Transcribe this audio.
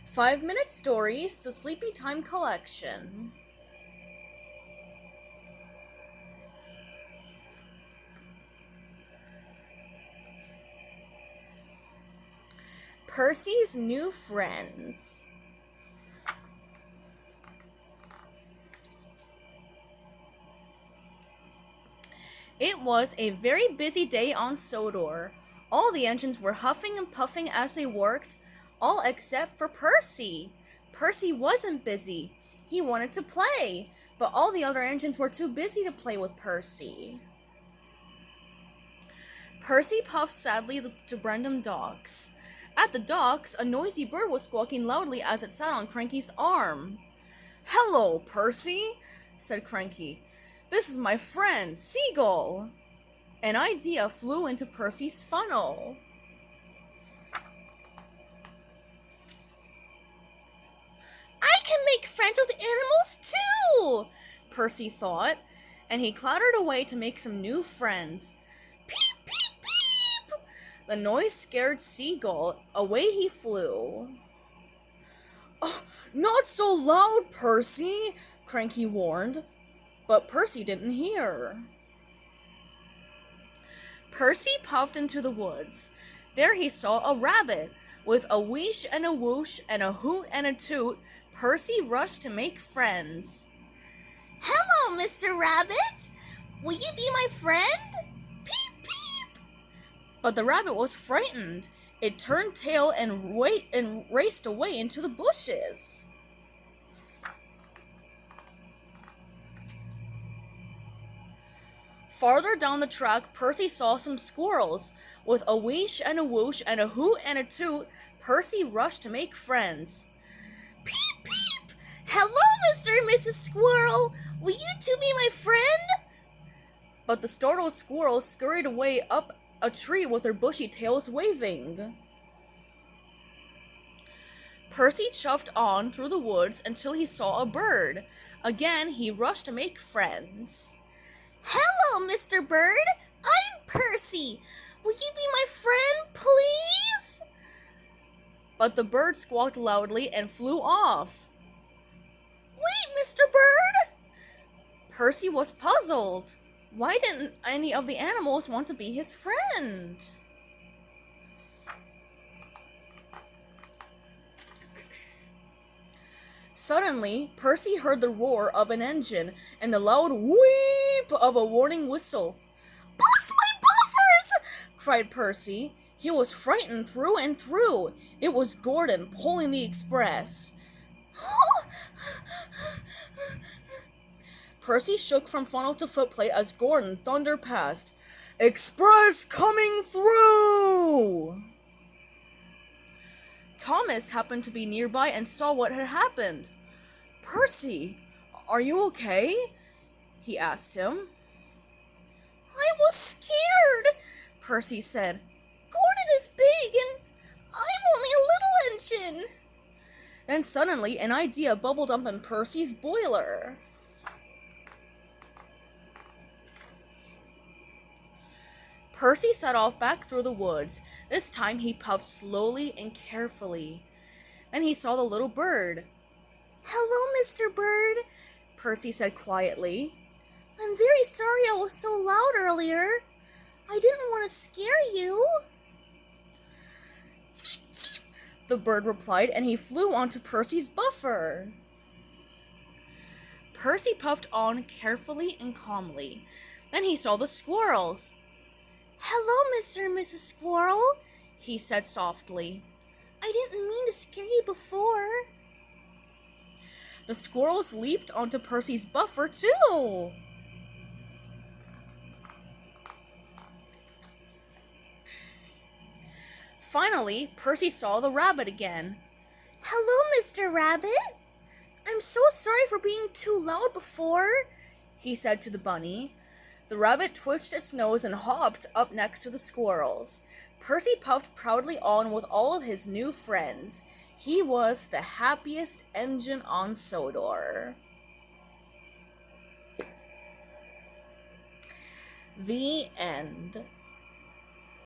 5-minute stories, the Sleepy Time collection. Percy's new friends. It was a very busy day on Sodor. All the engines were huffing and puffing as they worked, all except for Percy. Percy wasn't busy. He wanted to play, but all the other engines were too busy to play with Percy. Percy puffed sadly to Brendam Docks. At the docks, a noisy bird was squawking loudly as it sat on Cranky's arm. "Hello, Percy," said Cranky. "This is my friend, Seagull." An idea flew into Percy's funnel. "I can make friends with animals too," Percy thought, and he clattered away to make some new friends. Peep, peep, peep! The noise scared Seagull. Away he flew. "Oh, not so loud, Percy," Cranky warned. But Percy didn't hear. Percy puffed into the woods. There he saw a rabbit. With a wheesh and a whoosh and a hoot and a toot, Percy rushed to make friends. "Hello, Mr. Rabbit! Will you be my friend? Peep, peep!" But the rabbit was frightened. It turned tail and raced away into the bushes. Farther down the track, Percy saw some squirrels. With a wheesh and a whoosh and a hoot and a toot, Percy rushed to make friends. "Peep, peep! Hello, Mr. and Mrs. Squirrel! Will you two be my friend?" But the startled squirrels scurried away up a tree with their bushy tails waving. Percy chuffed on through the woods until he saw a bird. Again, he rushed to make friends. "Hello, Mr. Bird! I'm Percy! Will you be my friend, please?" But the bird squawked loudly and flew off. "Wait, Mr. Bird!" Percy was puzzled. Why didn't any of the animals want to be his friend? Suddenly, Percy heard the roar of an engine and the loud wheep of a warning whistle. "Bust my buffers!" cried Percy. He was frightened through and through. It was Gordon pulling the express. Percy shook from funnel to footplate as Gordon thundered past. "Express coming through!" Thomas happened to be nearby and saw what had happened. "Percy, are you okay?" he asked him. "I was scared," Percy said. "Gordon is big and I'm only a little engine." Then suddenly an idea bubbled up in Percy's boiler. Percy set off back through the woods. This time he puffed slowly and carefully. Then he saw the little bird. "Hello, Mr. Bird," Percy said quietly. "I'm very sorry I was so loud earlier. I didn't want to scare you." "Cheep, cheep," the bird replied, and he flew onto Percy's buffer. Percy puffed on carefully and calmly. Then he saw the squirrels. "Hello, Mr. and Mrs. Squirrel," he said softly. "I didn't mean to scare you before." The squirrels leaped onto Percy's buffer, too. Finally, Percy saw the rabbit again. "Hello, Mr. Rabbit. I'm so sorry for being too loud before," he said to the bunny. The rabbit twitched its nose and hopped up next to the squirrels. Percy puffed proudly on with all of his new friends. He was the happiest engine on Sodor. The end.